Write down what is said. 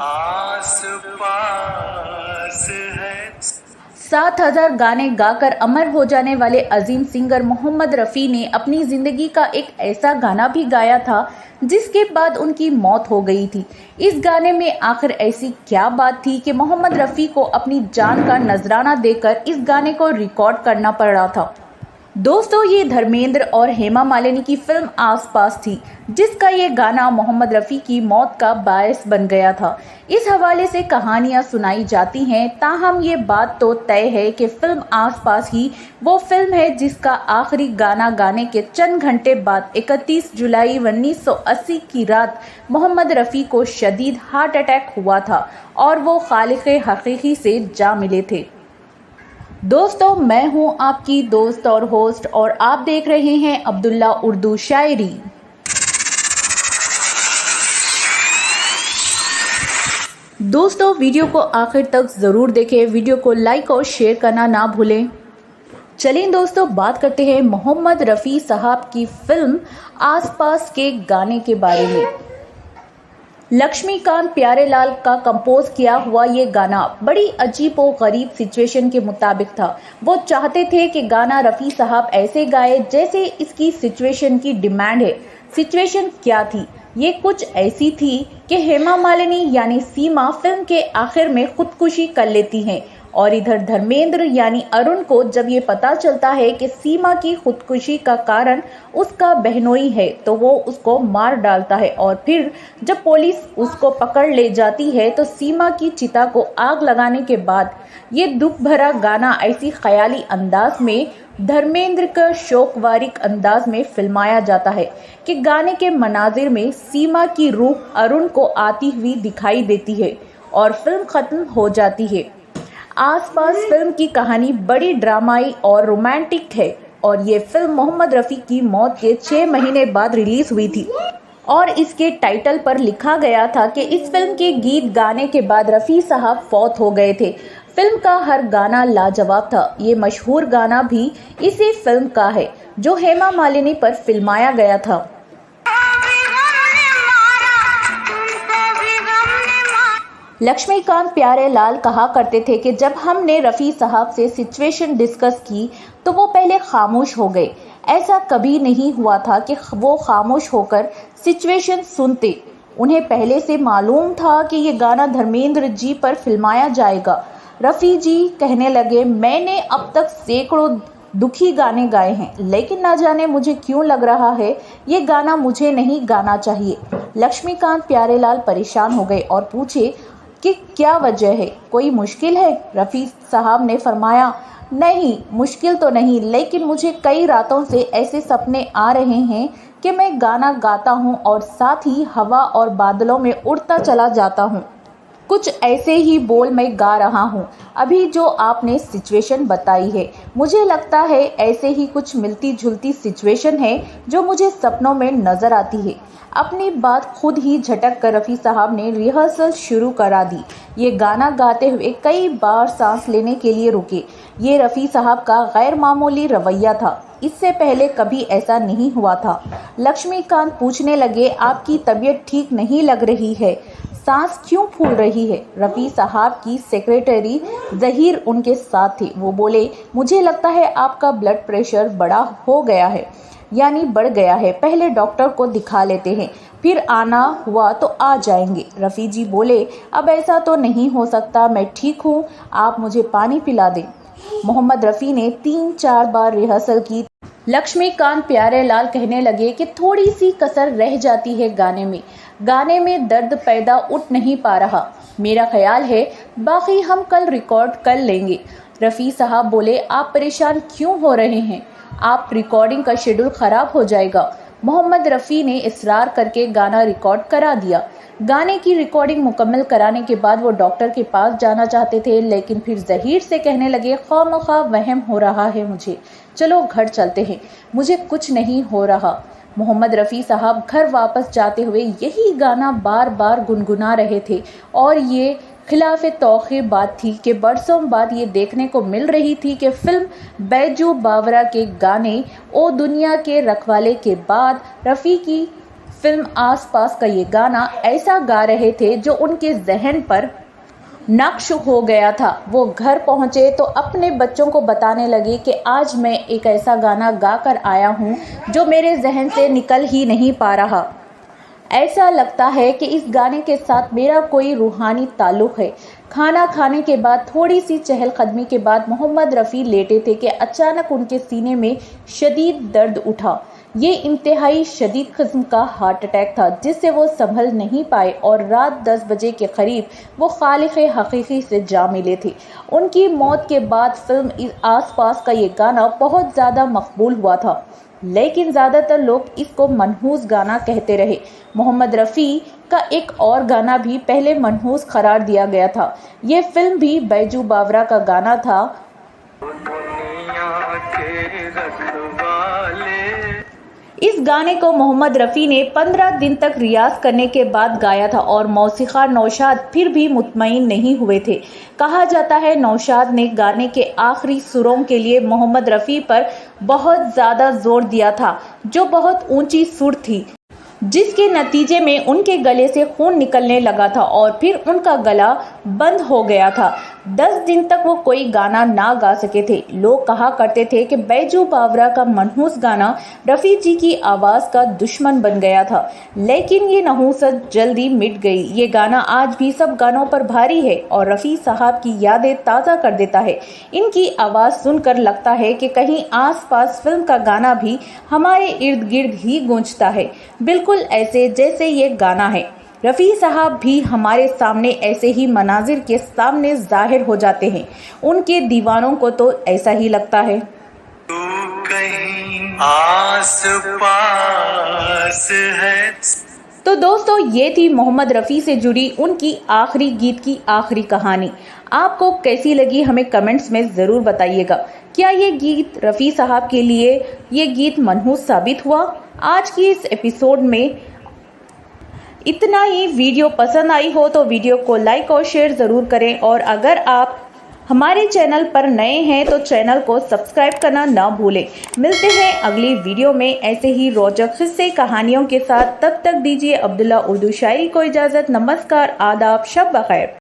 आस पास है। 7,000 गाने गाकर अमर हो जाने वाले अजीम सिंगर मोहम्मद रफ़ी ने अपनी ज़िंदगी का एक ऐसा गाना भी गाया था जिसके बाद उनकी मौत हो गई थी। इस गाने में आखिर ऐसी क्या बात थी कि मोहम्मद रफ़ी को अपनी जान का नजराना देकर इस गाने को रिकॉर्ड करना पड़ रहा था। दोस्तों, ये धर्मेंद्र और हेमा मालिनी की फिल्म आसपास थी जिसका ये गाना मोहम्मद रफ़ी की मौत का बायस बन गया था। इस हवाले से कहानियां सुनाई जाती हैं, ताहम ये बात तो तय है कि फिल्म आसपास ही वो फिल्म है जिसका आखिरी गाना गाने के चंद घंटे बाद 31 जुलाई 1980 की रात मोहम्मद रफ़ी को शदीद हार्ट अटैक हुआ था और वो खालिक़े हकीकी से जा मिले थे। दोस्तों, मैं हूं आपकी दोस्त और होस्ट और आप देख रहे हैं अब्दुल्ला उर्दू शायरी। दोस्तों, वीडियो को आखिर तक ज़रूर देखें, वीडियो को लाइक और शेयर करना ना भूलें। चलिए दोस्तों, बात करते हैं मोहम्मद रफ़ी साहब की फिल्म आसपास के गाने के बारे में। लक्ष्मीकांत प्यारेलाल का कंपोज किया हुआ ये गाना बड़ी अजीब और गरीब सिचुएशन के मुताबिक था। वो चाहते थे कि गाना रफ़ी साहब ऐसे गाए जैसे इसकी सिचुएशन की डिमांड है। सिचुएशन क्या थी? ये कुछ ऐसी थी कि हेमा मालिनी यानी सीमा फिल्म के आखिर में खुदकुशी कर लेती हैं और इधर धर्मेंद्र यानी अरुण को जब ये पता चलता है कि सीमा की खुदकुशी का कारण उसका बहनोई है तो वो उसको मार डालता है और फिर जब पुलिस उसको पकड़ ले जाती है तो सीमा की चिता को आग लगाने के बाद ये दुख भरा गाना ऐसी ख्याली अंदाज में धर्मेंद्र का शोकवारिक अंदाज में फिल्माया जाता है कि गाने के मनाजिर में सीमा की रूह अरुण को आती हुई दिखाई देती है और फिल्म खत्म हो जाती है। आसपास फिल्म की कहानी बड़ी ड्रामाई और रोमांटिक है और ये फिल्म मोहम्मद रफ़ी की मौत के 6 महीने बाद रिलीज हुई थी और इसके टाइटल पर लिखा गया था कि इस फिल्म के गीत गाने के बाद रफ़ी साहब फौत हो गए थे। फिल्म का हर गाना लाजवाब था। ये मशहूर गाना भी इसी फिल्म का है जो हेमा मालिनी पर फिल्माया गया था। लक्ष्मीकांत प्यारेलाल कहा करते थे कि जब हमने रफ़ी साहब से सिचुएशन डिस्कस की तो वो पहले खामोश हो गए। ऐसा कभी नहीं हुआ था कि वो खामोश होकर सिचुएशन सुनते। उन्हें पहले से मालूम था कि ये गाना धर्मेंद्र जी पर फिल्माया जाएगा। रफ़ी जी कहने लगे, मैंने अब तक सैकड़ों दुखी गाने गाए हैं लेकिन ना जाने मुझे क्यों लग रहा है ये गाना मुझे नहीं गाना चाहिए। लक्ष्मीकांत प्यारेलाल परेशान हो गए और पूछे कि क्या वजह है, कोई मुश्किल है? रफ़ी साहब ने फरमाया, नहीं मुश्किल तो नहीं, लेकिन मुझे कई रातों से ऐसे सपने आ रहे हैं कि मैं गाना गाता हूँ और साथ ही हवा और बादलों में उड़ता चला जाता हूँ। कुछ ऐसे ही बोल मैं गा रहा हूँ अभी जो आपने सिचुएशन बताई है। मुझे लगता है ऐसे ही कुछ मिलती जुलती सिचुएशन है जो मुझे सपनों में नज़र आती है। अपनी बात खुद ही झटक कर रफ़ी साहब ने रिहर्सल शुरू करा दी। ये गाना गाते हुए कई बार सांस लेने के लिए रुके। ये रफ़ी साहब का गैर मामूली रवैया था। इससे पहले कभी ऐसा नहीं हुआ था। लक्ष्मीकांत पूछने लगे, आपकी तबीयत ठीक नहीं लग रही है, सांस क्यों फूल रही है? रफ़ी साहब की सेक्रेटरी ज़हीर उनके साथ थी। वो बोले, मुझे लगता है आपका ब्लड प्रेशर बड़ा हो गया है, यानी बढ़ गया है। पहले डॉक्टर को दिखा लेते हैं, फिर आना हुआ तो आ जाएंगे। रफ़ी जी बोले, अब ऐसा तो नहीं हो सकता, मैं ठीक हूँ, आप मुझे पानी पिला दें। मोहम्मद रफ़ी ने 3-4 बार रिहर्सल की। लक्ष्मीकांत प्यारेलाल कहने लगे कि थोड़ी सी कसर रह जाती है गाने में दर्द पैदा उठ नहीं पा रहा। मेरा ख्याल है बाकी हम कल रिकॉर्ड कर लेंगे। रफ़ी साहब बोले, आप परेशान क्यों हो रहे हैं? आप रिकॉर्डिंग का शेड्यूल ख़राब हो जाएगा। मोहम्मद रफ़ी ने इसरार करके गाना रिकॉर्ड करा दिया। गाने की रिकॉर्डिंग मुकम्मल कराने के बाद वो डॉक्टर के पास जाना चाहते थे, लेकिन फिर ज़हीर से कहने लगे, ख़ौफ़ वहम हो रहा है मुझे, चलो घर चलते हैं, मुझे कुछ नहीं हो रहा। मोहम्मद रफ़ी साहब घर वापस जाते हुए यही गाना बार बार गुनगुना रहे थे और ये खिलाफ तौक़ी बात थी कि बरसों बाद ये देखने को मिल रही थी कि फिल्म बैजू बावरा के गाने ओ दुनिया के रखवाले के बाद रफ़ी की फिल्म आसपास का ये गाना ऐसा गा रहे थे जो उनके जहन पर नक्श हो गया था। वो घर पहुंचे तो अपने बच्चों को बताने लगे कि आज मैं एक ऐसा गाना गा कर आया हूँ जो मेरे जहन से निकल ही नहीं पा रहा। ऐसा लगता है कि इस गाने के साथ मेरा कोई रूहानी ताल्लुक़ है। खाना खाने के बाद थोड़ी सी चहलकदमी के बाद मोहम्मद रफ़ी लेटे थे कि अचानक उनके सीने में शदीद दर्द उठा। ये इंतहाई शदीद किस्म का हार्ट अटैक था जिससे वो संभल नहीं पाए और रात 10 बजे के करीब वो खालिक़ हकीकी से जा मिले थे। उनकी मौत के बाद फिल्म आसपास का ये गाना बहुत ज़्यादा मकबूल हुआ था, लेकिन ज़्यादातर लोग इसको मनहूस गाना कहते रहे। मोहम्मद रफ़ी का एक और गाना भी पहले मनहूस करार दिया गया था। ये फिल्म भी बैजू बावरा का गाना था। इस गाने को मोहम्मद रफ़ी ने 15 दिन तक रियाज करने के बाद गाया था और मौसीक़ार नौशाद फिर भी मुतमईन नहीं हुए थे। कहा जाता है नौशाद ने गाने के आखिरी सुरों के लिए मोहम्मद रफ़ी पर बहुत ज़्यादा जोर दिया था, जो बहुत ऊंची सुर थी, जिसके नतीजे में उनके गले से खून निकलने लगा था और फिर उनका गला बंद हो गया था। 10 दिन तक वो कोई गाना ना गा सके थे। लोग कहा करते थे कि बैजू बावरा का मनहूस गाना रफ़ी जी की आवाज़ का दुश्मन बन गया था, लेकिन ये नहूसत जल्दी मिट गई। ये गाना आज भी सब गानों पर भारी है और रफ़ी साहब की यादें ताज़ा कर देता है। इनकी आवाज़ सुनकर लगता है कि कहीं आसपास फिल्म का गाना भी हमारे इर्द गिर्द ही गूंजता है, बिल्कुल ऐसे जैसे ये गाना है। रफ़ी साहब भी हमारे सामने ऐसे ही मनाजिर के सामने जाहिर हो जाते हैं। उनके दीवानों को तो ऐसा ही लगता है। तू कहीं आस पास है। तो दोस्तों, ये थी मोहम्मद रफ़ी से जुड़ी उनकी आखिरी गीत की आखिरी कहानी। आपको कैसी लगी हमें कमेंट्स में ज़रूर बताइएगा। क्या ये गीत रफ़ी साहब के लिए ये गीत मनहूस साबित हुआ? आज की इस एपिसोड में इतना ही। वीडियो पसंद आई हो तो वीडियो को लाइक और शेयर ज़रूर करें, और अगर आप हमारे चैनल पर नए हैं तो चैनल को सब्सक्राइब करना ना भूलें। मिलते हैं अगली वीडियो में ऐसे ही रोचक किस्से कहानियों के साथ। तब तक दीजिए अब्दुल्ला उर्दू शायरी को इजाज़त। नमस्कार, आदाब, शब बखैर।